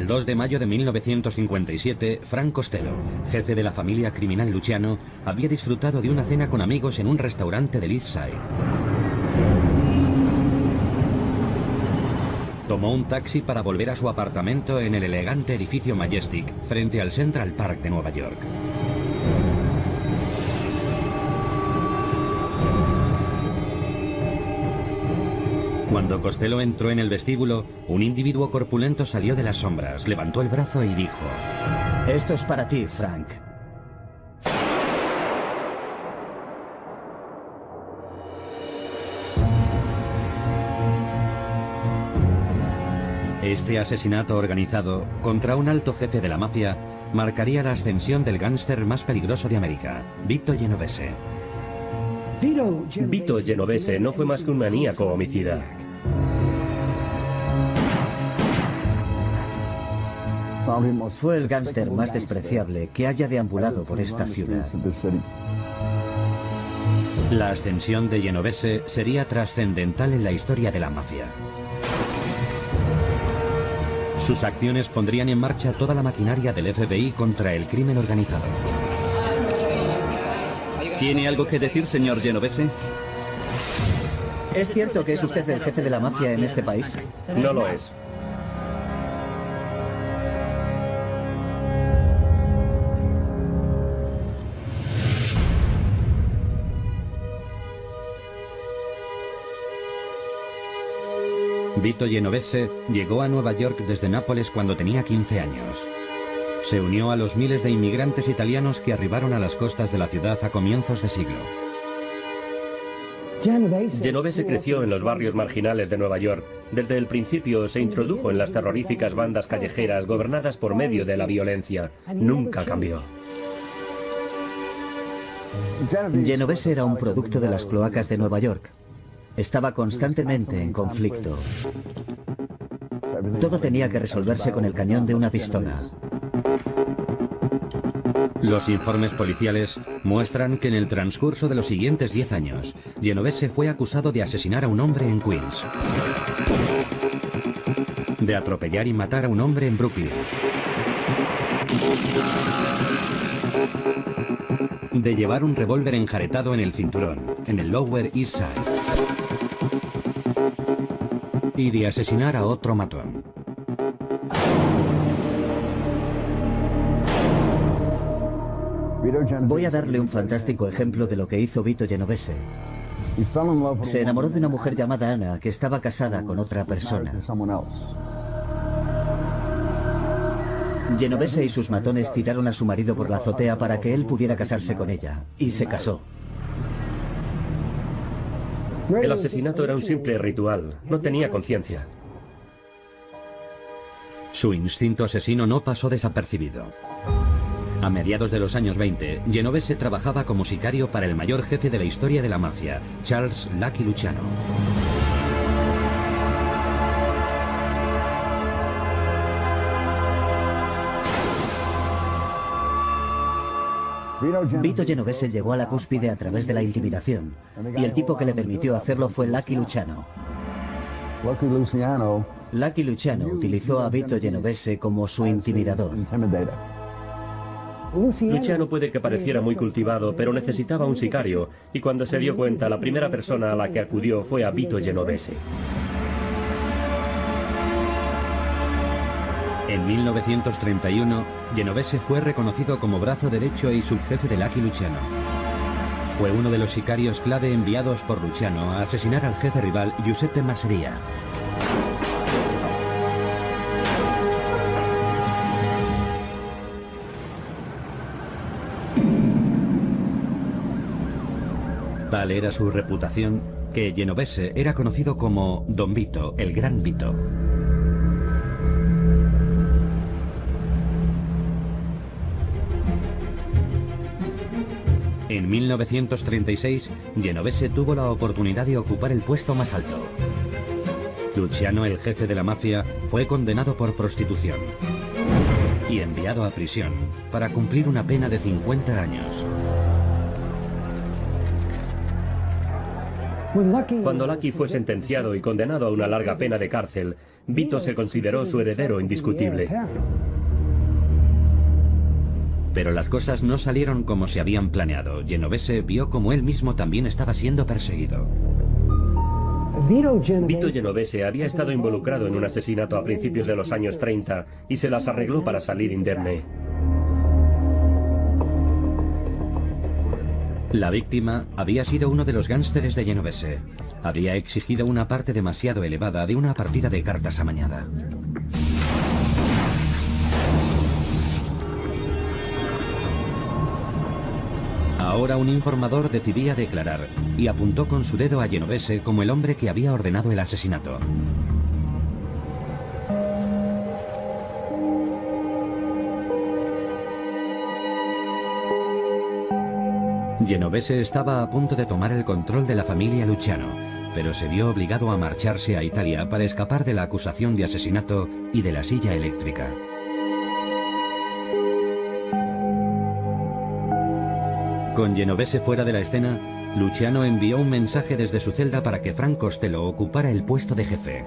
El 2 de mayo de 1957, Frank Costello, jefe de la familia criminal Luciano, había disfrutado de una cena con amigos en un restaurante del East Side. Tomó un taxi para volver a su apartamento en el elegante edificio Majestic, frente al Central Park de Nueva York. Cuando Costello entró en el vestíbulo, un individuo corpulento salió de las sombras, levantó el brazo y dijo: Esto es para ti, Frank. Este asesinato organizado contra un alto jefe de la mafia marcaría la ascensión del gángster más peligroso de América, Vito Genovese. Vito Genovese no fue más que un maníaco homicida. Fue el gángster más despreciable que haya deambulado por esta ciudad. La ascensión de Genovese sería trascendental en la historia de la mafia. Sus acciones pondrían en marcha toda la maquinaria del FBI contra el crimen organizado. ¿Tiene algo que decir, señor Genovese? ¿Es cierto que es usted el jefe de la mafia en este país? No lo es. Vito Genovese llegó a Nueva York desde Nápoles cuando tenía 15 años. Se unió a los miles de inmigrantes italianos que arribaron a las costas de la ciudad a comienzos de siglo. Genovese creció en los barrios marginales de Nueva York. Desde el principio se introdujo en las terroríficas bandas callejeras gobernadas por medio de la violencia. Nunca cambió. Genovese era un producto de las cloacas de Nueva York. Estaba constantemente en conflicto. Todo tenía que resolverse con el cañón de una pistola. Los informes policiales muestran que en el transcurso de los siguientes 10 años, Genovese fue acusado de asesinar a un hombre en Queens, de atropellar y matar a un hombre en Brooklyn, de llevar un revólver enjaretado en el cinturón, en el Lower East Side, y de asesinar a otro matón. Voy a darle un fantástico ejemplo de lo que hizo Vito Genovese. Se enamoró de una mujer llamada Ana que estaba casada con otra persona. Genovese y sus matones tiraron a su marido por la azotea para que él pudiera casarse con ella, y se casó. El asesinato era un simple ritual, no tenía conciencia. Su instinto asesino no pasó desapercibido. A mediados de los años 20, Genovese trabajaba como sicario para el mayor jefe de la historia de la mafia, Charles Lucky Luciano. Vito Genovese llegó a la cúspide a través de la intimidación, y el tipo que le permitió hacerlo fue Lucky Luciano. Lucky Luciano utilizó a Vito Genovese como su intimidador. Luciano puede que pareciera muy cultivado, pero necesitaba un sicario, y cuando se dio cuenta, la primera persona a la que acudió fue a Vito Genovese. En 1931, Genovese fue reconocido como brazo derecho y subjefe de Lucky Luciano. Fue uno de los sicarios clave enviados por Luciano a asesinar al jefe rival Giuseppe Masseria. Tal era su reputación que Genovese era conocido como Don Vito, el Gran Vito. En 1936, Genovese tuvo la oportunidad de ocupar el puesto más alto. Luciano, el jefe de la mafia, fue condenado por prostitución y enviado a prisión para cumplir una pena de 50 años. Cuando Lucky fue sentenciado y condenado a una larga pena de cárcel, Vito se consideró su heredero indiscutible. Pero las cosas no salieron como se habían planeado. Genovese vio como él mismo también estaba siendo perseguido. Vito Genovese había estado involucrado en un asesinato a principios de los años 30 y se las arregló para salir indemne. La víctima había sido uno de los gánsteres de Genovese. Había exigido una parte demasiado elevada de una partida de cartas amañada. Ahora un informador decidía declarar y apuntó con su dedo a Genovese como el hombre que había ordenado el asesinato. Genovese estaba a punto de tomar el control de la familia Luciano, pero se vio obligado a marcharse a Italia para escapar de la acusación de asesinato y de la silla eléctrica. Con Genovese fuera de la escena, Luciano envió un mensaje desde su celda para que Frank Costello ocupara el puesto de jefe.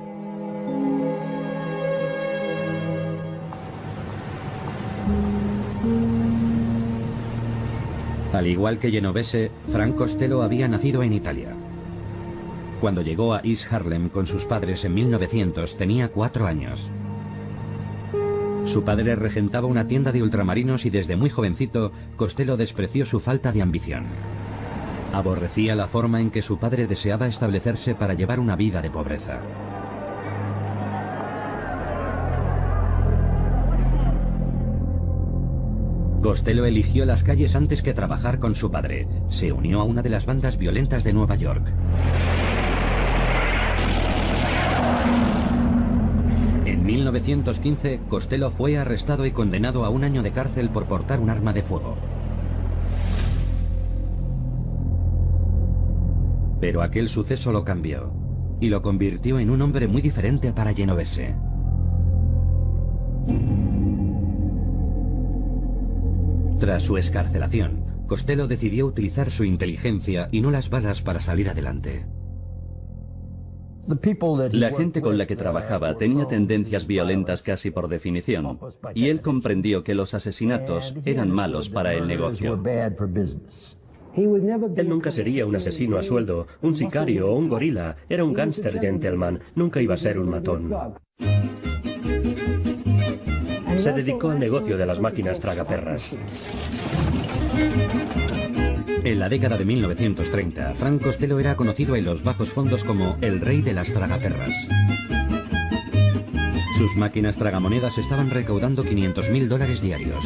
Al igual que Genovese, Frank Costello había nacido en Italia. Cuando llegó a East Harlem con sus padres en 1900 tenía 4 años. Su padre regentaba una tienda de ultramarinos y desde muy jovencito Costello despreció su falta de ambición. Aborrecía la forma en que su padre deseaba establecerse para llevar una vida de pobreza. Costello eligió las calles antes que trabajar con su padre. Se unió a una de las bandas violentas de Nueva York. En 1915, Costello fue arrestado y condenado a 1 año de cárcel por portar un arma de fuego. Pero aquel suceso lo cambió y lo convirtió en un hombre muy diferente para Genovese. Tras su excarcelación, Costello decidió utilizar su inteligencia y no las balas para salir adelante. La gente con la que trabajaba tenía tendencias violentas casi por definición, y él comprendió que los asesinatos eran malos para el negocio. Él nunca sería un asesino a sueldo, un sicario o un gorila. Era un gángster gentleman, nunca iba a ser un matón. Se dedicó al negocio de las máquinas tragaperras. En la década de 1930, Frank Costello era conocido en los bajos fondos como el rey de las tragaperras. Sus máquinas tragamonedas estaban recaudando $500.000 diarios.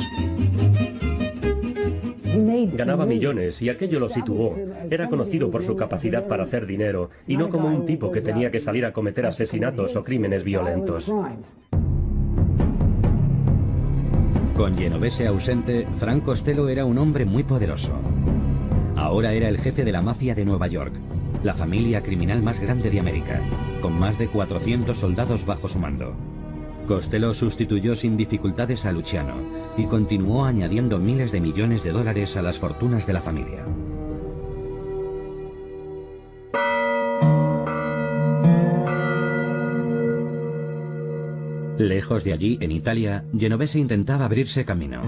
Ganaba millones y aquello lo situó. Era conocido por su capacidad para hacer dinero y no como un tipo que tenía que salir a cometer asesinatos o crímenes violentos. Con Genovese ausente, Frank Costello era un hombre muy poderoso. Ahora era el jefe de la mafia de Nueva York, la familia criminal más grande de América, con más de 400 soldados bajo su mando. Costello sustituyó sin dificultades a Luciano y continuó añadiendo miles de millones de dólares a las fortunas de la familia. Lejos de allí, en Italia, Genovese intentaba abrirse camino.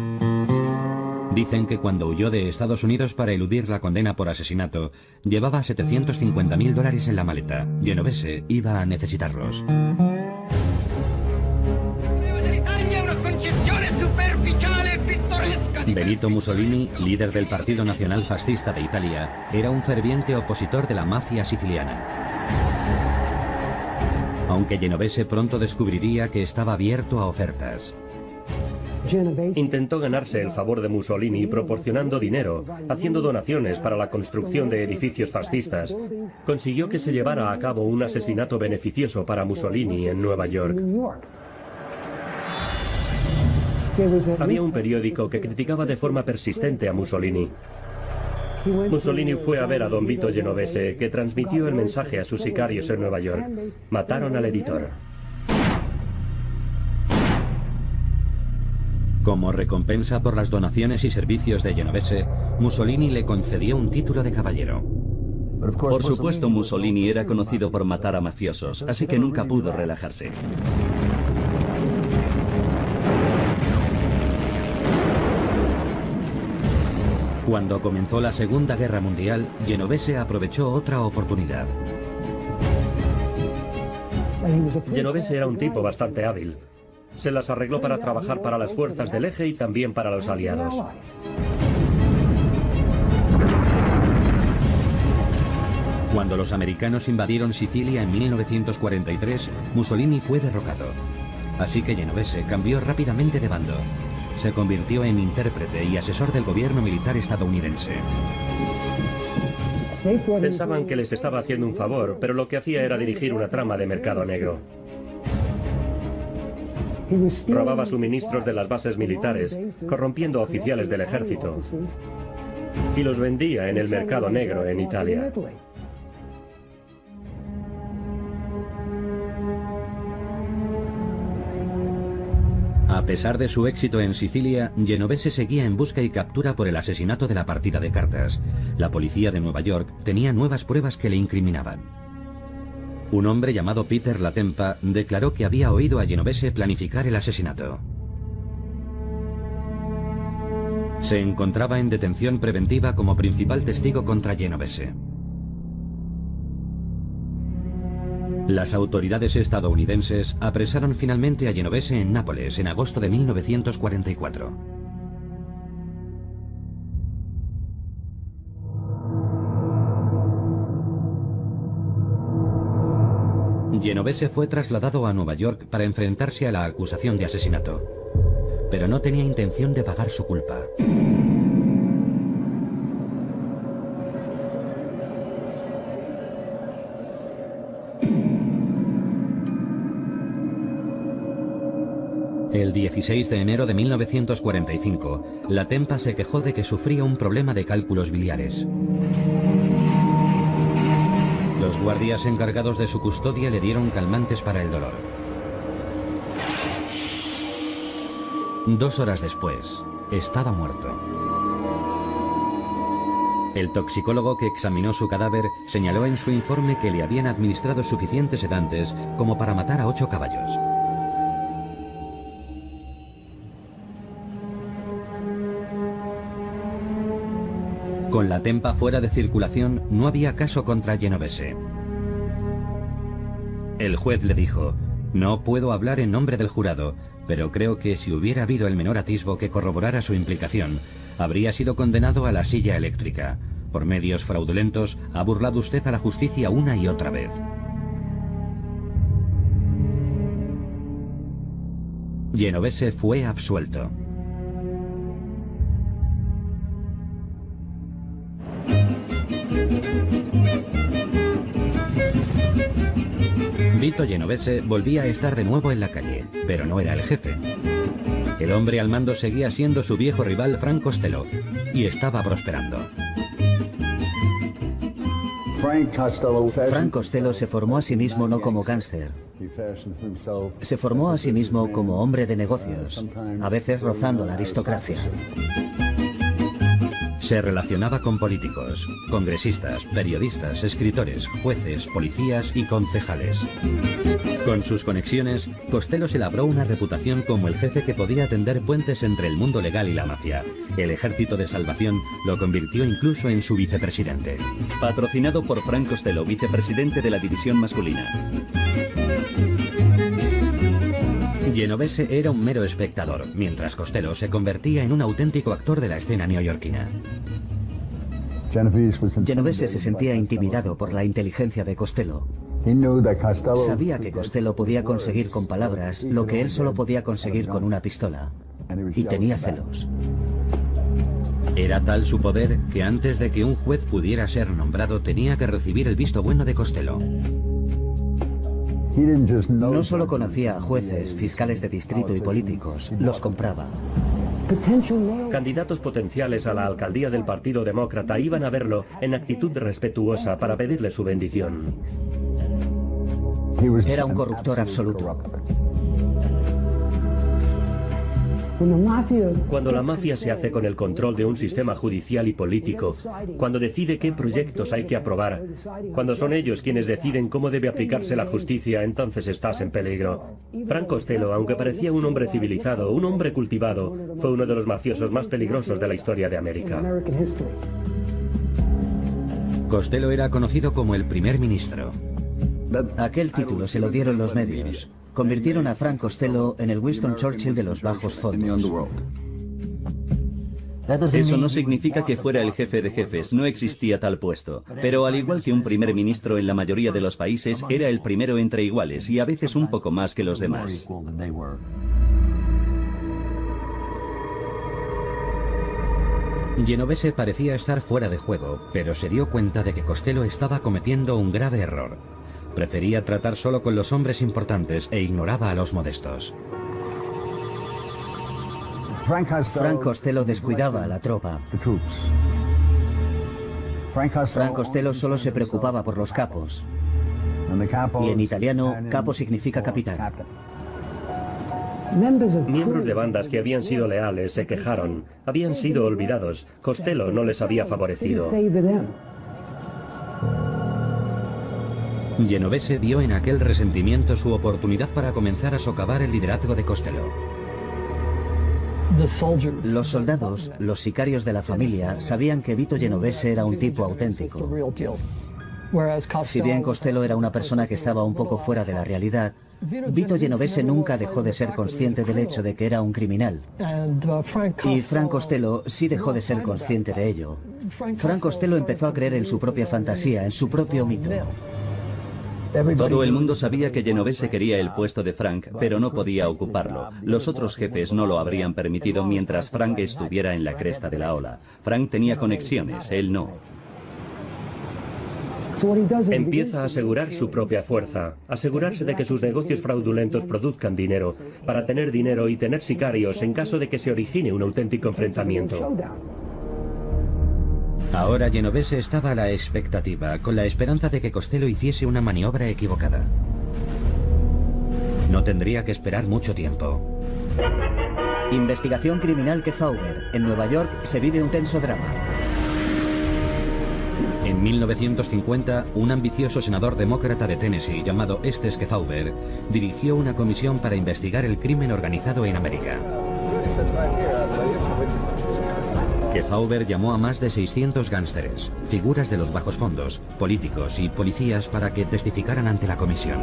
Dicen que cuando huyó de Estados Unidos para eludir la condena por asesinato, llevaba $750.000 en la maleta. Genovese iba a necesitarlos. Benito Mussolini, líder del Partido Nacional Fascista de Italia, era un ferviente opositor de la mafia siciliana. Aunque Genovese pronto descubriría que estaba abierto a ofertas. Intentó ganarse el favor de Mussolini proporcionando dinero, haciendo donaciones para la construcción de edificios fascistas. Consiguió que se llevara a cabo un asesinato beneficioso para Mussolini en Nueva York. Había un periódico que criticaba de forma persistente a Mussolini. Mussolini fue a ver a don Vito Genovese, que transmitió el mensaje a sus sicarios en Nueva York. Mataron al editor. Como recompensa por las donaciones y servicios de Genovese, Mussolini le concedió un título de caballero. Por supuesto, Mussolini era conocido por matar a mafiosos, así que nunca pudo relajarse. Cuando comenzó la Segunda Guerra Mundial, Genovese aprovechó otra oportunidad. Genovese era un tipo bastante hábil. Se las arregló para trabajar para las fuerzas del Eje y también para los aliados. Cuando los americanos invadieron Sicilia en 1943, Mussolini fue derrocado. Así que Genovese cambió rápidamente de bando. Se convirtió en intérprete y asesor del gobierno militar estadounidense. Pensaban que les estaba haciendo un favor, pero lo que hacía era dirigir una trama de mercado negro. Robaba suministros de las bases militares, corrompiendo a oficiales del ejército, y los vendía en el mercado negro en Italia. A pesar de su éxito en Sicilia, Genovese seguía en busca y captura por el asesinato de la partida de cartas. La policía de Nueva York tenía nuevas pruebas que le incriminaban. Un hombre llamado Peter Latempa declaró que había oído a Genovese planificar el asesinato. Se encontraba en detención preventiva como principal testigo contra Genovese. Las autoridades estadounidenses apresaron finalmente a Genovese en Nápoles en agosto de 1944. Genovese fue trasladado a Nueva York para enfrentarse a la acusación de asesinato, pero no tenía intención de pagar su culpa. El 16 de enero de 1945, Latempa se quejó de que sufría un problema de cálculos biliares. Los guardias encargados de su custodia le dieron calmantes para el dolor. 2 horas después, estaba muerto. El toxicólogo que examinó su cadáver señaló en su informe que le habían administrado suficientes sedantes como para matar a 8 caballos. Con Latempa fuera de circulación, no había caso contra Genovese. El juez le dijo: "No puedo hablar en nombre del jurado, pero creo que si hubiera habido el menor atisbo que corroborara su implicación, habría sido condenado a la silla eléctrica. Por medios fraudulentos, ha burlado usted a la justicia una y otra vez". Genovese fue absuelto. Vito Genovese volvía a estar de nuevo en la calle, pero no era el jefe. El hombre al mando seguía siendo su viejo rival Frank Costello, y estaba prosperando. Frank Costello se formó a sí mismo no como gángster. Se formó a sí mismo como hombre de negocios, a veces rozando la aristocracia. Se relacionaba con políticos, congresistas, periodistas, escritores, jueces, policías y concejales. Con sus conexiones, Costello se labró una reputación como el jefe que podía tender puentes entre el mundo legal y la mafia. El Ejército de Salvación lo convirtió incluso en su vicepresidente. Patrocinado por Frank Costello, vicepresidente de la división masculina. Genovese era un mero espectador, mientras Costello se convertía en un auténtico actor de la escena neoyorquina. Genovese se sentía intimidado por la inteligencia de Costello. Sabía que Costello podía conseguir con palabras lo que él solo podía conseguir con una pistola, y tenía celos. Era tal su poder que antes de que un juez pudiera ser nombrado tenía que recibir el visto bueno de Costello. No solo conocía a jueces, fiscales de distrito y políticos, los compraba. Candidatos potenciales a la alcaldía del Partido Demócrata iban a verlo en actitud respetuosa para pedirle su bendición. Era un corruptor absoluto. Cuando la mafia se hace con el control de un sistema judicial y político, cuando decide qué proyectos hay que aprobar, cuando son ellos quienes deciden cómo debe aplicarse la justicia, entonces estás en peligro. Frank Costello, aunque parecía un hombre civilizado, un hombre cultivado, fue uno de los mafiosos más peligrosos de la historia de América. Costello era conocido como el primer ministro. Aquel título se lo dieron los medios. Convirtieron a Frank Costello en el Winston Churchill de los bajos fondos. Eso no significa que fuera el jefe de jefes, no existía tal puesto. Pero al igual que un primer ministro en la mayoría de los países, era el primero entre iguales y a veces un poco más que los demás. Genovese parecía estar fuera de juego, pero se dio cuenta de que Costello estaba cometiendo un grave error. Prefería tratar solo con los hombres importantes e ignoraba a los modestos. Frank Costello descuidaba a la tropa. Frank Costello solo se preocupaba por los capos. Y en italiano, capo significa capitán. Miembros de bandas que habían sido leales se quejaron. Habían sido olvidados. Costello no les había favorecido. Genovese vio en aquel resentimiento su oportunidad para comenzar a socavar el liderazgo de Costello. Los soldados, los sicarios de la familia, sabían que Vito Genovese era un tipo auténtico. Si bien Costello era una persona que estaba un poco fuera de la realidad, Vito Genovese nunca dejó de ser consciente del hecho de que era un criminal. Y Frank Costello sí dejó de ser consciente de ello. Frank Costello empezó a creer en su propia fantasía, en su propio mito. Todo el mundo sabía que Genovese quería el puesto de Frank, pero no podía ocuparlo. Los otros jefes no lo habrían permitido mientras Frank estuviera en la cresta de la ola. Frank tenía conexiones, él no. Empieza a asegurar su propia fuerza, asegurarse de que sus negocios fraudulentos produzcan dinero, para tener dinero y tener sicarios en caso de que se origine un auténtico enfrentamiento. Ahora Genovese estaba a la expectativa, con la esperanza de que Costello hiciese una maniobra equivocada. No tendría que esperar mucho tiempo. Investigación criminal Kefauver. En Nueva York se vive un tenso drama. En 1950, un ambicioso senador demócrata de Tennessee llamado Estes Kefauver dirigió una comisión para investigar el crimen organizado en América. Kefauver llamó a más de 600 gánsteres, figuras de los bajos fondos, políticos y policías para que testificaran ante la comisión.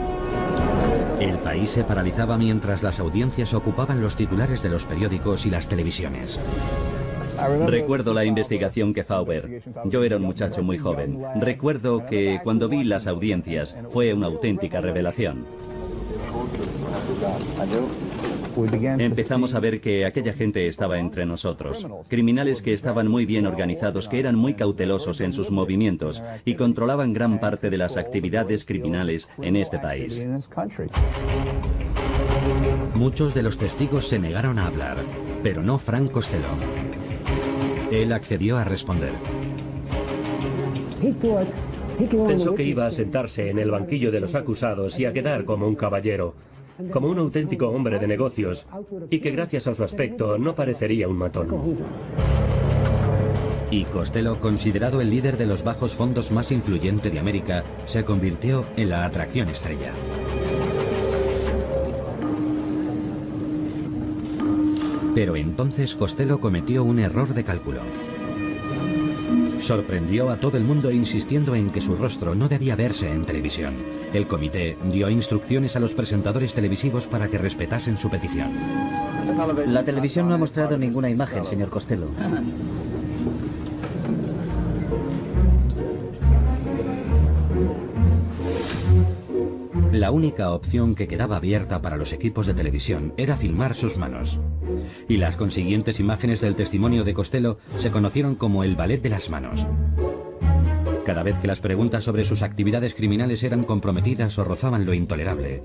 El país se paralizaba mientras las audiencias ocupaban los titulares de los periódicos y las televisiones. Recuerdo la investigación Kefauver. Yo era un muchacho muy joven. Recuerdo que cuando vi las audiencias fue una auténtica revelación. Empezamos a ver que aquella gente estaba entre nosotros. Criminales que estaban muy bien organizados, que eran muy cautelosos en sus movimientos y controlaban gran parte de las actividades criminales en este país. Muchos de los testigos se negaron a hablar, pero no Frank Costello. Él accedió a responder. Pensó que iba a sentarse en el banquillo de los acusados y a quedar como un caballero, como un auténtico hombre de negocios, y que gracias a su aspecto no parecería un matón. Y Costello, considerado el líder de los bajos fondos más influyente de América, se convirtió en la atracción estrella. Pero entonces Costello cometió un error de cálculo. Sorprendió a todo el mundo insistiendo en que su rostro no debía verse en televisión. El comité dio instrucciones a los presentadores televisivos para que respetasen su petición. La televisión no ha mostrado ninguna imagen, señor Costello. La única opción que quedaba abierta para los equipos de televisión era filmar sus manos. Y las consiguientes imágenes del testimonio de Costello se conocieron como el ballet de las manos. Cada vez que las preguntas sobre sus actividades criminales eran comprometidas o rozaban lo intolerable,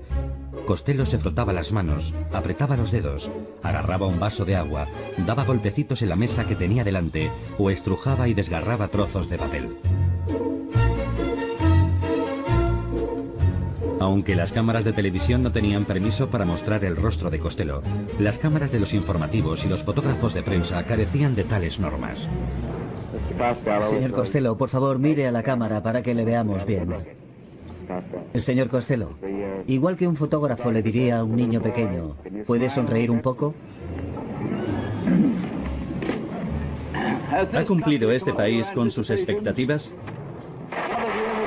Costello se frotaba las manos, apretaba los dedos, agarraba un vaso de agua, daba golpecitos en la mesa que tenía delante o estrujaba y desgarraba trozos de papel. Aunque las cámaras de televisión no tenían permiso para mostrar el rostro de Costello, las cámaras de los informativos y los fotógrafos de prensa carecían de tales normas. Señor Costello, por favor, mire a la cámara para que le veamos bien. Señor Costello, igual que un fotógrafo le diría a un niño pequeño, ¿puede sonreír un poco? ¿Ha cumplido este país con sus expectativas?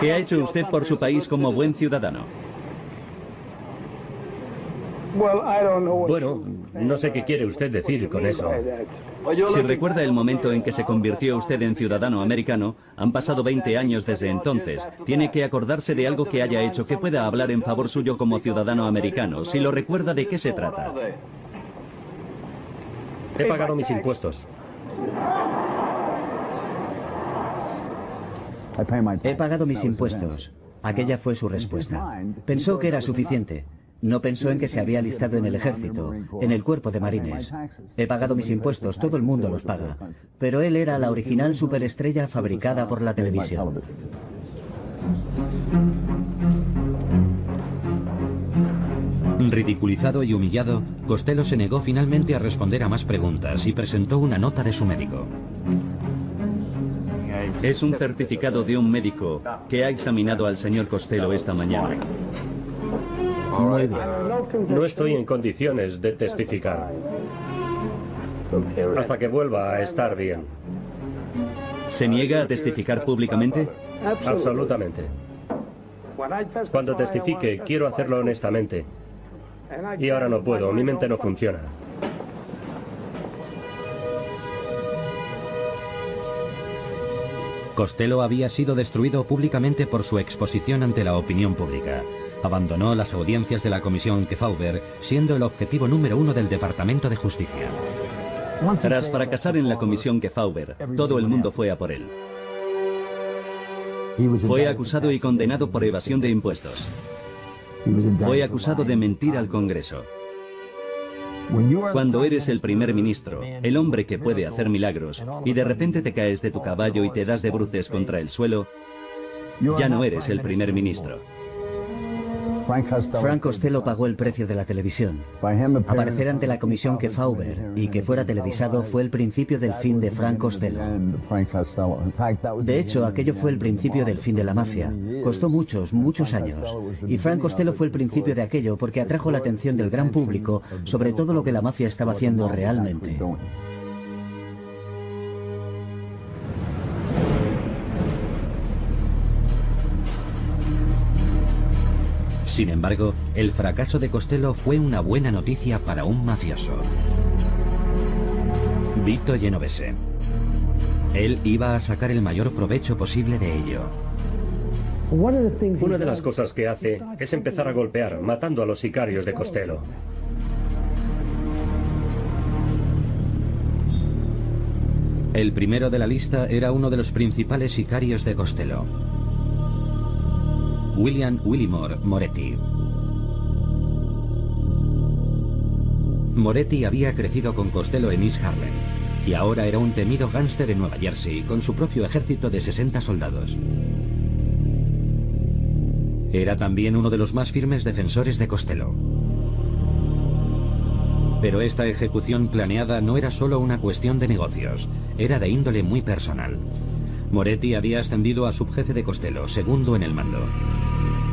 ¿Qué ha hecho usted por su país como buen ciudadano? Bueno, no sé qué quiere usted decir con eso. Si recuerda el momento en que se convirtió usted en ciudadano americano, han pasado 20 años desde entonces. Tiene que acordarse de algo que haya hecho que pueda hablar en favor suyo como ciudadano americano. Si lo recuerda, ¿de qué se trata? He pagado mis impuestos. He pagado mis impuestos. Aquella fue su respuesta. Pensó que era suficiente. No pensó en que se había alistado en el ejército, en el cuerpo de marines. He pagado mis impuestos, todo el mundo los paga. Pero él era la original superestrella fabricada por la televisión. Ridiculizado y humillado, Costello se negó finalmente a responder a más preguntas y presentó una nota de su médico. Es un certificado de un médico que ha examinado al señor Costello esta mañana. Muy bien. No estoy en condiciones de testificar. Hasta que vuelva a estar bien. ¿Se niega a testificar públicamente? Absolutamente. Cuando testifique, quiero hacerlo honestamente. Y ahora no puedo, mi mente no funciona. Costello había sido destruido públicamente por su exposición ante la opinión pública. Abandonó las audiencias de la comisión Kefauver, siendo el objetivo número 1 del Departamento de Justicia. Tras fracasar en la comisión Kefauver, todo el mundo fue a por él. Fue acusado y condenado por evasión de impuestos. Fue acusado de mentir al Congreso. Cuando eres el primer ministro, el hombre que puede hacer milagros, y de repente te caes de tu caballo y te das de bruces contra el suelo, ya no eres el primer ministro. Frank Costello pagó el precio de la televisión. Aparecer ante la comisión Kefauver y que fuera televisado fue el principio del fin de Frank Costello. De hecho, aquello fue el principio del fin de la mafia. Costó muchos, muchos años. Y Frank Costello fue el principio de aquello porque atrajo la atención del gran público sobre todo lo que la mafia estaba haciendo realmente. Sin embargo, el fracaso de Costello fue una buena noticia para un mafioso. Vito Genovese. Él iba a sacar el mayor provecho posible de ello. Una de las cosas que hace es empezar a golpear, matando a los sicarios de Costello. El primero de la lista era uno de los principales sicarios de Costello. William Willimore Moretti. Moretti había crecido con Costello en East Harlem y ahora era un temido gángster en Nueva Jersey con su propio ejército de 60 soldados. Era también uno de los más firmes defensores de Costello. Pero esta ejecución planeada no era solo una cuestión de negocios, era de índole muy personal. Moretti había ascendido a subjefe de Costello, segundo en el mando.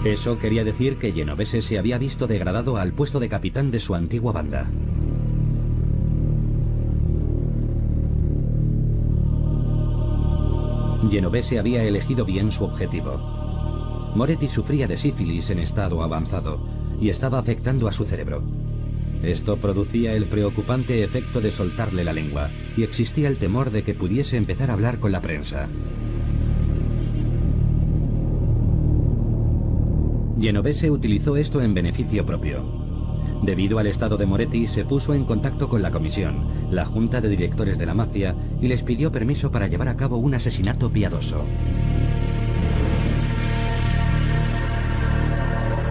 Eso quería decir que Genovese se había visto degradado al puesto de capitán de su antigua banda. Genovese había elegido bien su objetivo. Moretti sufría de sífilis en estado avanzado y estaba afectando a su cerebro. Esto producía el preocupante efecto de soltarle la lengua y existía el temor de que pudiese empezar a hablar con la prensa. Genovese utilizó esto en beneficio propio. Debido al estado de Moretti, se puso en contacto con la comisión, la junta de directores de la mafia, y les pidió permiso para llevar a cabo un asesinato piadoso.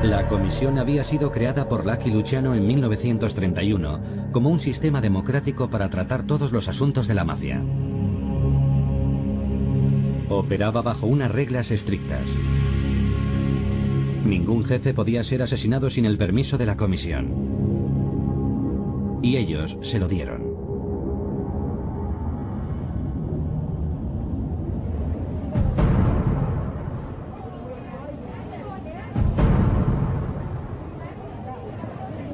La comisión había sido creada por Lucky Luciano en 1931 como un sistema democrático para tratar todos los asuntos de la mafia. Operaba bajo unas reglas estrictas. Ningún jefe podía ser asesinado sin el permiso de la comisión. Y ellos se lo dieron.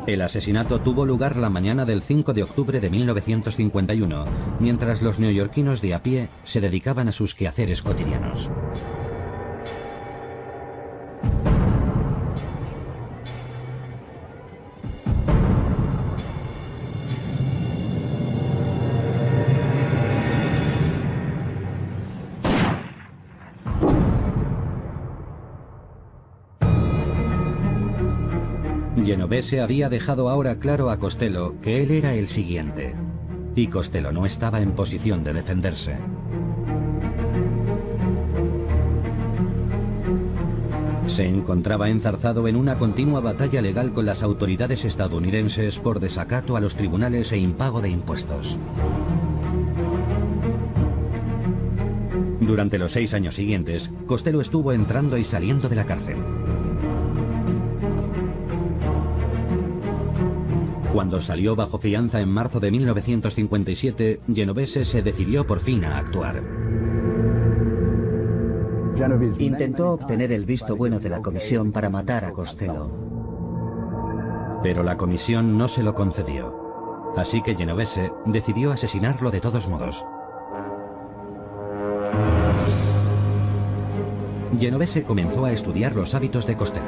El asesinato tuvo lugar la mañana del 5 de octubre de 1951, mientras los neoyorquinos de a pie se dedicaban a sus quehaceres cotidianos. Genovese había dejado ahora claro a Costello que él era el siguiente, y Costello no estaba en posición de defenderse. Se encontraba enzarzado en una continua batalla legal con las autoridades estadounidenses por desacato a los tribunales e impago de impuestos. Durante los 6 años siguientes, Costello estuvo entrando y saliendo de la cárcel. Cuando salió bajo fianza en marzo de 1957, Genovese se decidió por fin a actuar. Intentó obtener el visto bueno de la comisión para matar a Costello. Pero la comisión no se lo concedió. Así que Genovese decidió asesinarlo de todos modos. Genovese comenzó a estudiar los hábitos de Costello.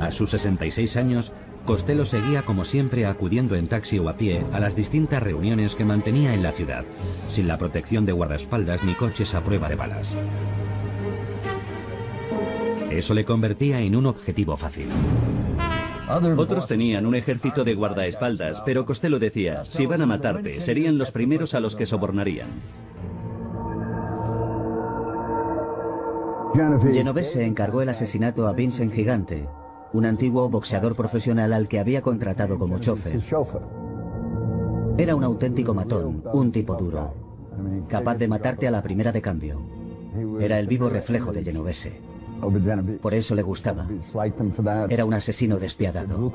A sus 66 años, Costello seguía como siempre acudiendo en taxi o a pie a las distintas reuniones que mantenía en la ciudad, sin la protección de guardaespaldas ni coches a prueba de balas. Eso le convertía en un objetivo fácil. Otros tenían un ejército de guardaespaldas, pero Costello decía, si van a matarte, serían los primeros a los que sobornarían. Genovese encargó el asesinato a Vincent Gigante, un antiguo boxeador profesional al que había contratado como chofer. Era un auténtico matón, un tipo duro, capaz de matarte a la primera de cambio. Era el vivo reflejo de Genovese. Por eso le gustaba. Era un asesino despiadado.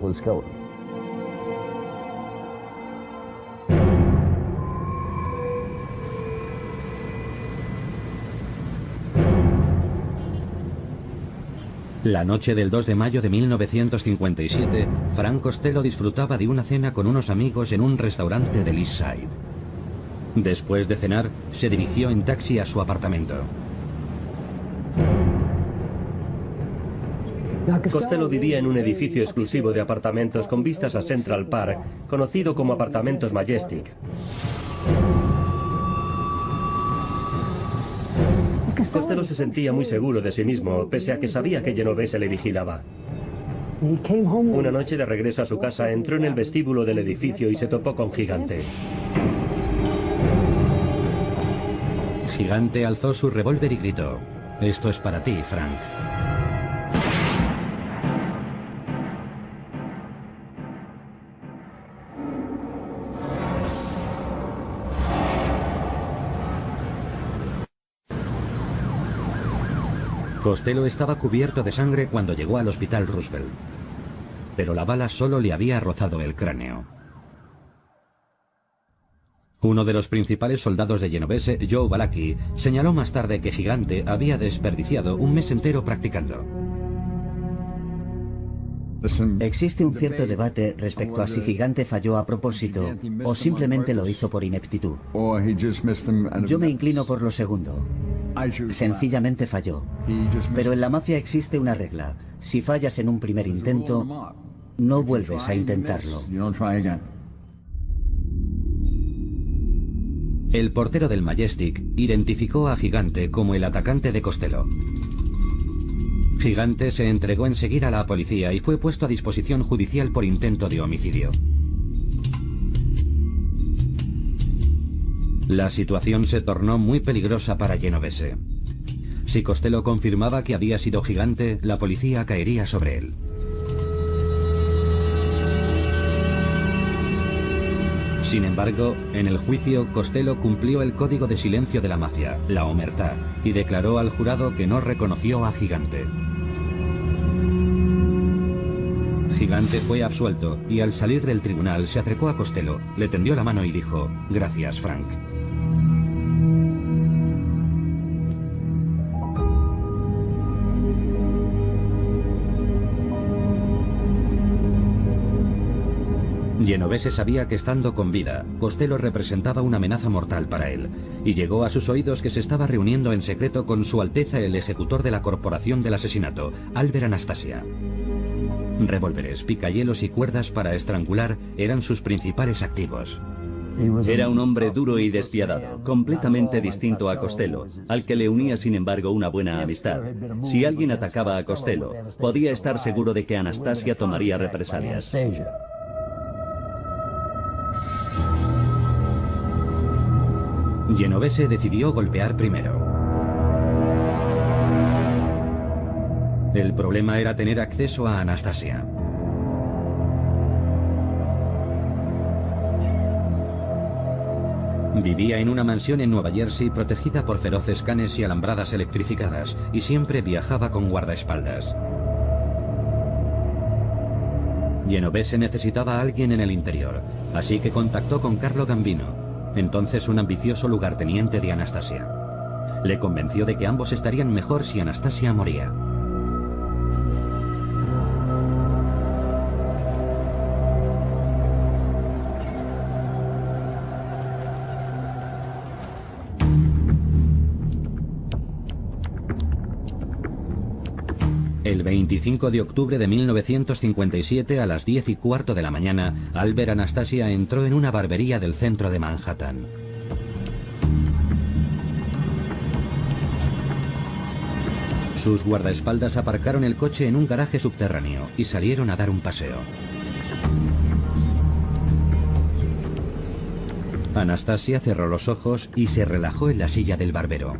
La noche del 2 de mayo de 1957, Frank Costello disfrutaba de una cena con unos amigos en un restaurante del East Side. Después de cenar, se dirigió en taxi a su apartamento. Costello vivía en un edificio exclusivo de apartamentos con vistas a Central Park, conocido como Apartamentos Majestic. Costello se sentía muy seguro de sí mismo, pese a que sabía que Genovese le vigilaba. Una noche de regreso a su casa, entró en el vestíbulo del edificio y se topó con Gigante. Gigante alzó su revólver y gritó: «Esto es para ti, Frank». Costello estaba cubierto de sangre cuando llegó al hospital Roosevelt, pero la bala solo le había rozado el cráneo. Uno de los principales soldados de Genovese, Joe Balaki, señaló más tarde que Gigante había desperdiciado un mes entero practicando. Existe un cierto debate respecto a si Gigante falló a propósito o simplemente lo hizo por ineptitud. Yo me inclino por lo segundo. Sencillamente falló. Pero en la mafia existe una regla. Si fallas en un primer intento, no vuelves a intentarlo. El portero del Majestic identificó a Gigante como el atacante de Costello. Gigante se entregó enseguida a la policía y fue puesto a disposición judicial por intento de homicidio. La situación se tornó muy peligrosa para Genovese. Si Costello confirmaba que había sido Gigante, la policía caería sobre él. Sin embargo, en el juicio, Costello cumplió el código de silencio de la mafia, la omertá, y declaró al jurado que no reconoció a Gigante. Gigante fue absuelto y al salir del tribunal se acercó a Costello, le tendió la mano y dijo: «Gracias, Frank». Genovese sabía que estando con vida, Costello representaba una amenaza mortal para él, y llegó a sus oídos que se estaba reuniendo en secreto con Su Alteza el ejecutor de la corporación del asesinato, Albert Anastasia. Revólveres, picahielos y cuerdas para estrangular eran sus principales activos. Era un hombre duro y despiadado, completamente distinto a Costello, al que le unía sin embargo una buena amistad. Si alguien atacaba a Costello, podía estar seguro de que Anastasia tomaría represalias. Genovese decidió golpear primero. El problema era tener acceso a Anastasia. Vivía en una mansión en Nueva Jersey protegida por feroces canes y alambradas electrificadas, y siempre viajaba con guardaespaldas. Genovese necesitaba a alguien en el interior, así que contactó con Carlo Gambino, entonces un ambicioso lugarteniente de Anastasia. Le convenció de que ambos estarían mejor si Anastasia moría. El 25 de octubre de 1957, a las 10:15 de la mañana, Albert Anastasia entró en una barbería del centro de Manhattan. Sus guardaespaldas aparcaron el coche en un garaje subterráneo y salieron a dar un paseo. Anastasia cerró los ojos y se relajó en la silla del barbero.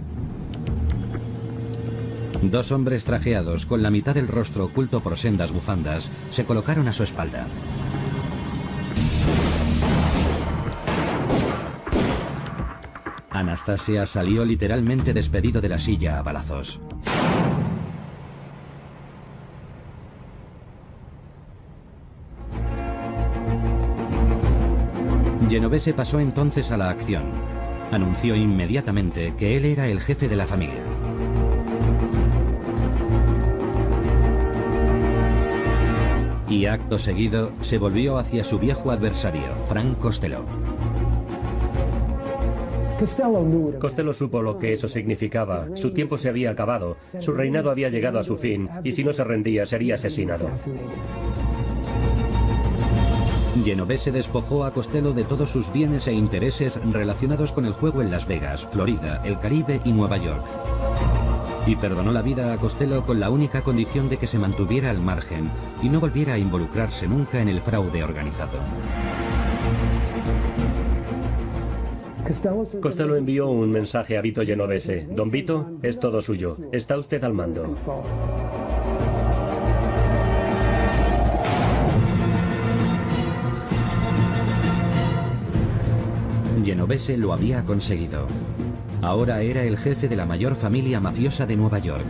Dos hombres trajeados, con la mitad del rostro oculto por sendas bufandas, se colocaron a su espalda. Anastasia salió literalmente despedido de la silla a balazos. Genovese pasó entonces a la acción. Anunció inmediatamente que él era el jefe de la familia. Y acto seguido se volvió hacia su viejo adversario, Frank Costello. Costello supo lo que eso significaba. Su tiempo se había acabado, su reinado había llegado a su fin, y si no se rendía sería asesinado. Genovese despojó a Costello de todos sus bienes e intereses relacionados con el juego en Las Vegas, Florida, el Caribe y Nueva York. Y perdonó la vida a Costello con la única condición de que se mantuviera al margen y no volviera a involucrarse nunca en el fraude organizado. Costello envió un mensaje a Vito Genovese. Don Vito, es todo suyo. Está usted al mando. Genovese lo había conseguido. Ahora era el jefe de la mayor familia mafiosa de Nueva York.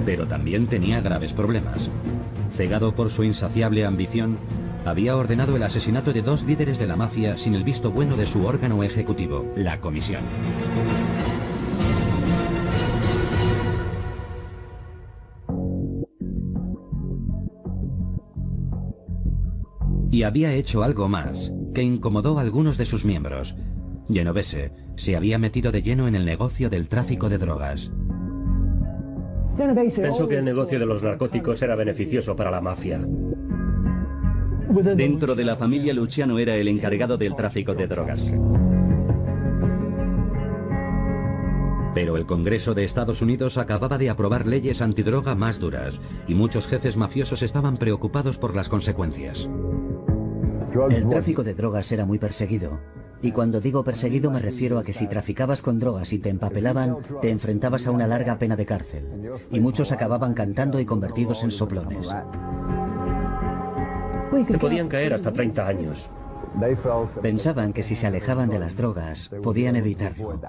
Pero también tenía graves problemas. Cegado por su insaciable ambición, había ordenado el asesinato de dos líderes de la mafia sin el visto bueno de su órgano ejecutivo, la Comisión. Y había hecho algo más, que incomodó a algunos de sus miembros. Genovese se había metido de lleno en el negocio del tráfico de drogas. Pensó que el negocio de los narcóticos era beneficioso para la mafia. Dentro de la familia, Luciano era el encargado del tráfico de drogas. Pero el Congreso de Estados Unidos acababa de aprobar leyes antidroga más duras, y muchos jefes mafiosos estaban preocupados por las consecuencias. El tráfico de drogas era muy perseguido. Y cuando digo perseguido me refiero a que si traficabas con drogas y te empapelaban, te enfrentabas a una larga pena de cárcel. Y muchos acababan cantando y convertidos en soplones. Te podían caer hasta 30 años. Pensaban que si se alejaban de las drogas, podían evitarlo.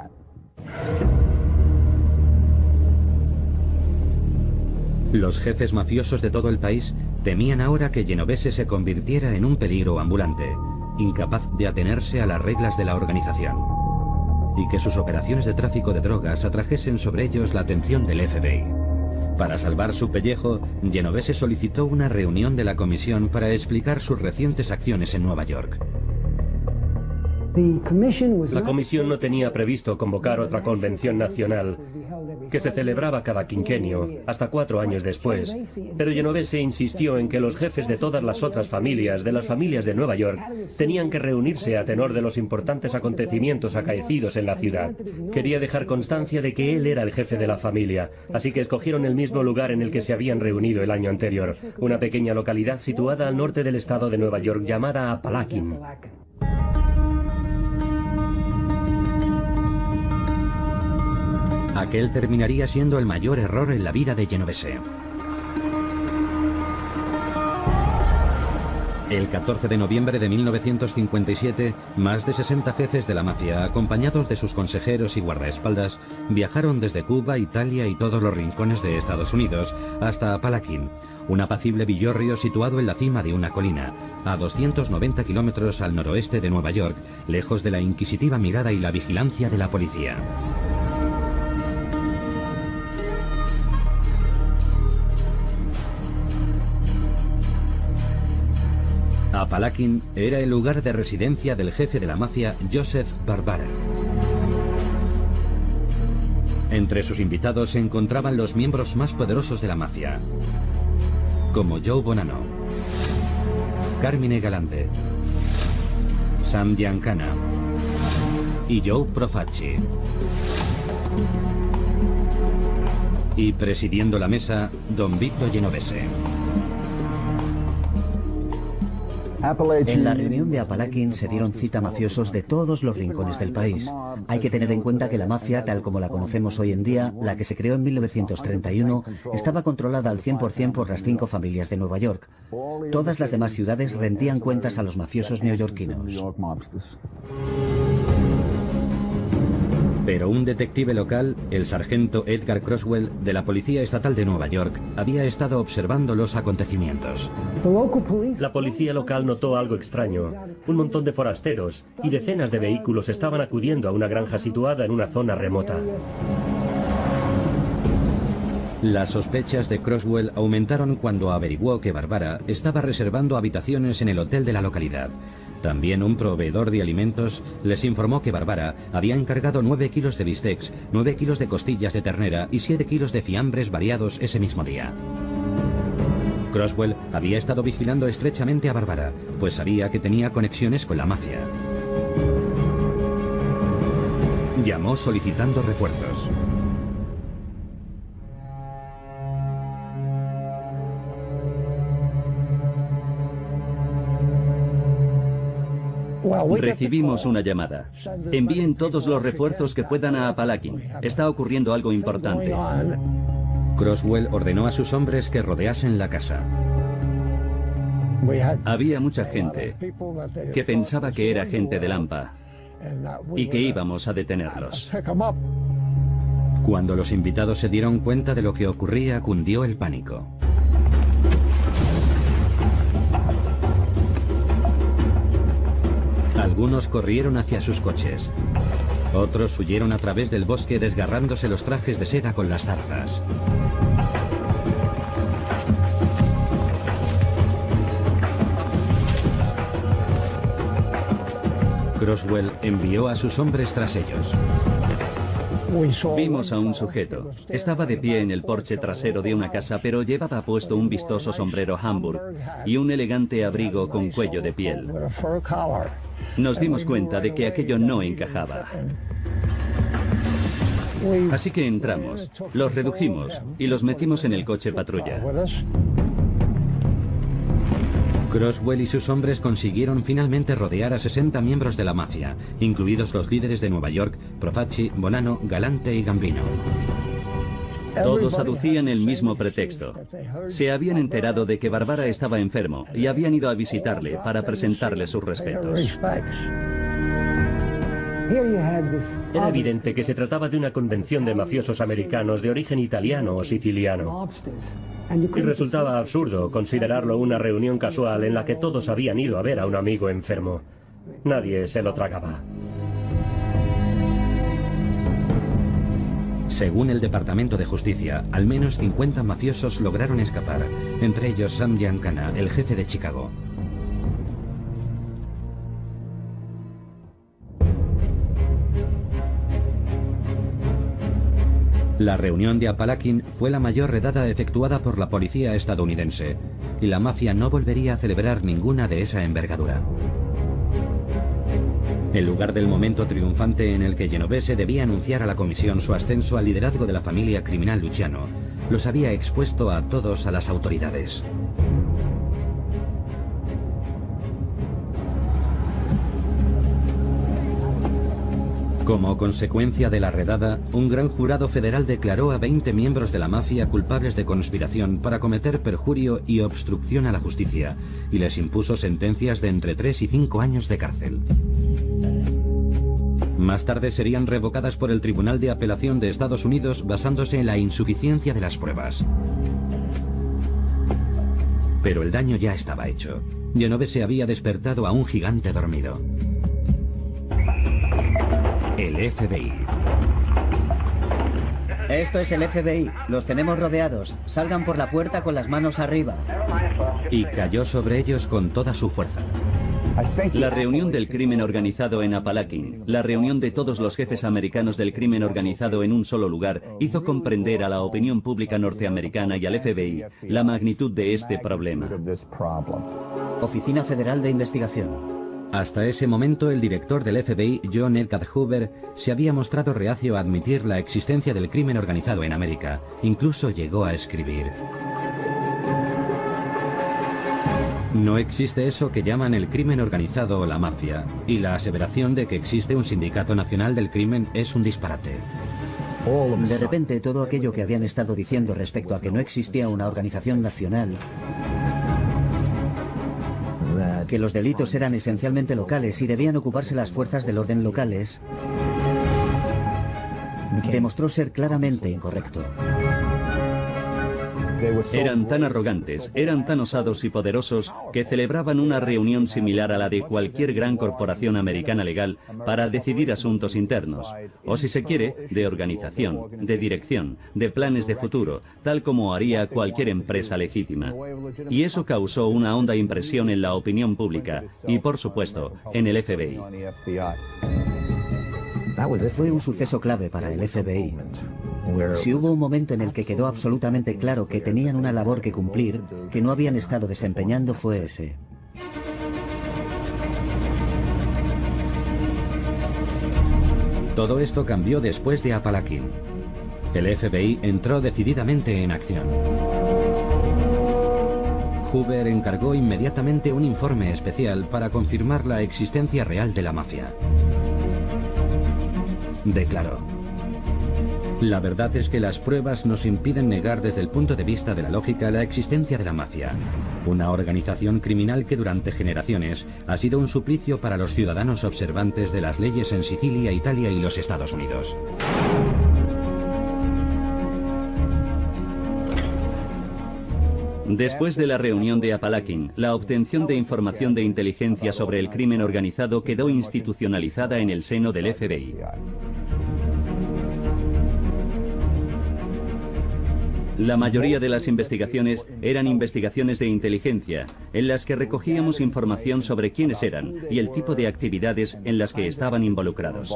Los jefes mafiosos de todo el país temían ahora que Genovese se convirtiera en un peligro ambulante, incapaz de atenerse a las reglas de la organización, y que sus operaciones de tráfico de drogas atrajesen sobre ellos la atención del FBI. Para salvar su pellejo, Genovese solicitó una reunión de la comisión para explicar sus recientes acciones en Nueva York. La comisión no tenía previsto convocar otra convención nacional que se celebraba cada quinquenio, hasta 4 años después, pero Genovese insistió en que los jefes de todas las otras familias, de las familias de Nueva York, tenían que reunirse a tenor de los importantes acontecimientos acaecidos en la ciudad. Quería dejar constancia de que él era el jefe de la familia, así que escogieron el mismo lugar en el que se habían reunido el año anterior, una pequeña localidad situada al norte del estado de Nueva York llamada Apalachin. Aquel terminaría siendo el mayor error en la vida de Genovese. El 14 de noviembre de 1957, más de 60 jefes de la mafia, acompañados de sus consejeros y guardaespaldas, viajaron desde Cuba, Italia y todos los rincones de Estados Unidos hasta Apalachin, un apacible villorrio situado en la cima de una colina, a 290 kilómetros al noroeste de Nueva York, lejos de la inquisitiva mirada y la vigilancia de la policía. Apalachin era el lugar de residencia del jefe de la mafia, Joseph Barbara. Entre sus invitados se encontraban los miembros más poderosos de la mafia, como Joe Bonanno, Carmine Galante, Sam Giancana y Joe Profaci. Y presidiendo la mesa, don Vito Genovese. En la reunión de Apalachin se dieron cita mafiosos de todos los rincones del país. Hay que tener en cuenta que la mafia, tal como la conocemos hoy en día, la que se creó en 1931, estaba controlada al 100% por las 5 familias de Nueva York. Todas las demás ciudades rendían cuentas a los mafiosos neoyorquinos. Pero un detective local, el sargento Edgar Croswell, de la Policía Estatal de Nueva York, había estado observando los acontecimientos. La policía local notó algo extraño. Un montón de forasteros y decenas de vehículos estaban acudiendo a una granja situada en una zona remota. Las sospechas de Croswell aumentaron cuando averiguó que Barbara estaba reservando habitaciones en el hotel de la localidad. También un proveedor de alimentos les informó que Barbara había encargado 9 kilos de bistecs, 9 kilos de costillas de ternera y 7 kilos de fiambres variados ese mismo día. Croswell había estado vigilando estrechamente a Barbara, pues sabía que tenía conexiones con la mafia. Llamó solicitando refuerzos. Recibimos una llamada. Envíen todos los refuerzos que puedan a Apalachin. Está ocurriendo algo importante. Croswell ordenó a sus hombres que rodeasen la casa. Había mucha gente que pensaba que era gente de Lampa y que íbamos a detenerlos. Cuando los invitados se dieron cuenta de lo que ocurría, cundió el pánico. Algunos corrieron hacia sus coches. Otros huyeron a través del bosque desgarrándose los trajes de seda con las zarzas. Croswell envió a sus hombres tras ellos. Vimos a un sujeto. Estaba de pie en el porche trasero de una casa, pero llevaba puesto un vistoso sombrero Hamburg y un elegante abrigo con cuello de piel. Nos dimos cuenta de que aquello no encajaba. Así que entramos, los redujimos y los metimos en el coche patrulla. Croswell y sus hombres consiguieron finalmente rodear a 60 miembros de la mafia, incluidos los líderes de Nueva York, Profaci, Bonanno, Galante y Gambino. Todos aducían el mismo pretexto. Se habían enterado de que Barbara estaba enfermo y habían ido a visitarle para presentarle sus respetos. Era evidente que se trataba de una convención de mafiosos americanos de origen italiano o siciliano. Y resultaba absurdo considerarlo una reunión casual en la que todos habían ido a ver a un amigo enfermo. Nadie se lo tragaba. Según el Departamento de Justicia, al menos 50 mafiosos lograron escapar, entre ellos Sam Giancana, el jefe de Chicago. La reunión de Apalachin fue la mayor redada efectuada por la policía estadounidense, y la mafia no volvería a celebrar ninguna de esa envergadura. En lugar del momento triunfante en el que Genovese debía anunciar a la comisión su ascenso al liderazgo de la familia criminal Luciano, los había expuesto a todos a las autoridades. Como consecuencia de la redada, un gran jurado federal declaró a 20 miembros de la mafia culpables de conspiración para cometer perjurio y obstrucción a la justicia, y les impuso sentencias de entre 3 y 5 años de cárcel. Más tarde serían revocadas por el Tribunal de Apelación de Estados Unidos basándose en la insuficiencia de las pruebas. Pero el daño ya estaba hecho. Genovese había despertado a un gigante dormido. El FBI. Esto es el FBI. Los tenemos rodeados. Salgan por la puerta con las manos arriba. Y cayó sobre ellos con toda su fuerza. La reunión del crimen organizado en Apalachin, la reunión de todos los jefes americanos del crimen organizado en un solo lugar, hizo comprender a la opinión pública norteamericana y al FBI la magnitud de este problema. Oficina Federal de Investigación. Hasta ese momento, el director del FBI, John Edgar Hoover, se había mostrado reacio a admitir la existencia del crimen organizado en América. Incluso llegó a escribir: no existe eso que llaman el crimen organizado o la mafia, y la aseveración de que existe un sindicato nacional del crimen es un disparate. De repente, todo aquello que habían estado diciendo respecto a que no existía una organización nacional, que los delitos eran esencialmente locales y debían ocuparse las fuerzas del orden locales, demostró ser claramente incorrecto. Eran tan arrogantes, eran tan osados y poderosos que celebraban una reunión similar a la de cualquier gran corporación americana legal para decidir asuntos internos, o si se quiere, de organización, de dirección, de planes de futuro, tal como haría cualquier empresa legítima. Y eso causó una honda impresión en la opinión pública y, por supuesto, en el FBI. Fue un suceso clave para el FBI. Si hubo un momento en el que quedó absolutamente claro que tenían una labor que cumplir, que no habían estado desempeñando, fue ese. Todo esto cambió después de Apalachin. El FBI entró decididamente en acción. Hoover encargó inmediatamente un informe especial para confirmar la existencia real de la mafia. Declaró: la verdad es que las pruebas nos impiden negar desde el punto de vista de la lógica la existencia de la mafia, una organización criminal que durante generaciones ha sido un suplicio para los ciudadanos observantes de las leyes en Sicilia, Italia y los Estados Unidos. Después de la reunión de Apalachin, la obtención de información de inteligencia sobre el crimen organizado quedó institucionalizada en el seno del FBI. La mayoría de las investigaciones eran investigaciones de inteligencia, en las que recogíamos información sobre quiénes eran y el tipo de actividades en las que estaban involucrados.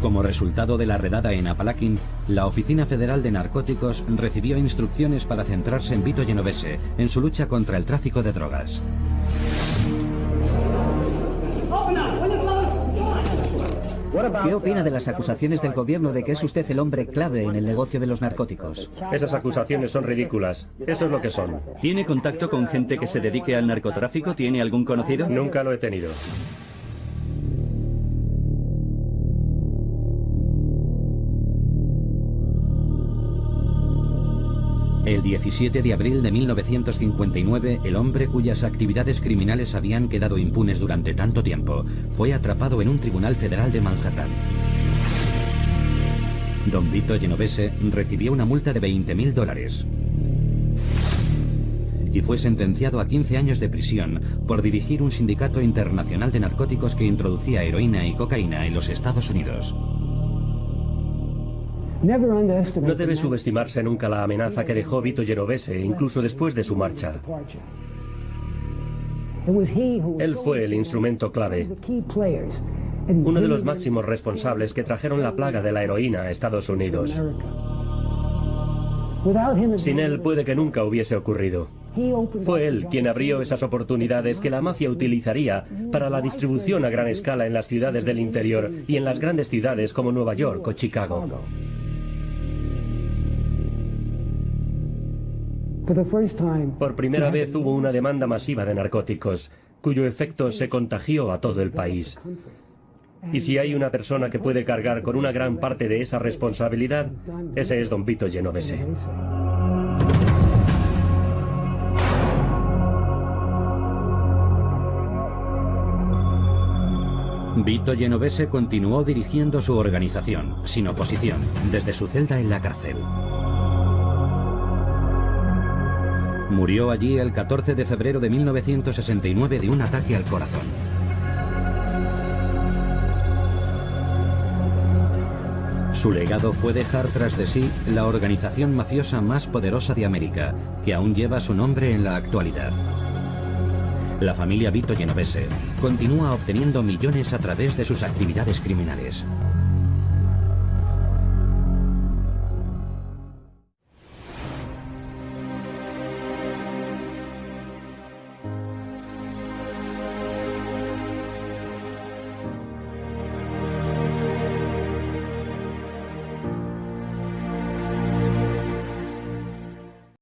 Como resultado de la redada en Apalachin, la Oficina Federal de Narcóticos recibió instrucciones para centrarse en Vito Genovese, en su lucha contra el tráfico de drogas. ¿Qué opina de las acusaciones del gobierno de que es usted el hombre clave en el negocio de los narcóticos? Esas acusaciones son ridículas. Eso es lo que son. ¿Tiene contacto con gente que se dedique al narcotráfico? ¿Tiene algún conocido? Nunca lo he tenido. El 17 de abril de 1959, el hombre cuyas actividades criminales habían quedado impunes durante tanto tiempo fue atrapado en un tribunal federal de Manhattan. Don Vito Genovese recibió una multa de $20.000 y fue sentenciado a 15 años de prisión por dirigir un sindicato internacional de narcóticos que introducía heroína y cocaína en los Estados Unidos. No debe subestimarse nunca la amenaza que dejó Vito Genovese, incluso después de su marcha. Él fue el instrumento clave, uno de los máximos responsables que trajeron la plaga de la heroína a Estados Unidos. Sin él puede que nunca hubiese ocurrido. Fue él quien abrió esas oportunidades que la mafia utilizaría para la distribución a gran escala en las ciudades del interior y en las grandes ciudades como Nueva York o Chicago. Por primera vez hubo una demanda masiva de narcóticos, cuyo efecto se contagió a todo el país. Y si hay una persona que puede cargar con una gran parte de esa responsabilidad, ese es don Vito Genovese. Vito Genovese continuó dirigiendo su organización, sin oposición, desde su celda en la cárcel. Murió allí el 14 de febrero de 1969 de un ataque al corazón. Su legado fue dejar tras de sí la organización mafiosa más poderosa de América, que aún lleva su nombre en la actualidad. La familia Vito Genovese continúa obteniendo millones a través de sus actividades criminales.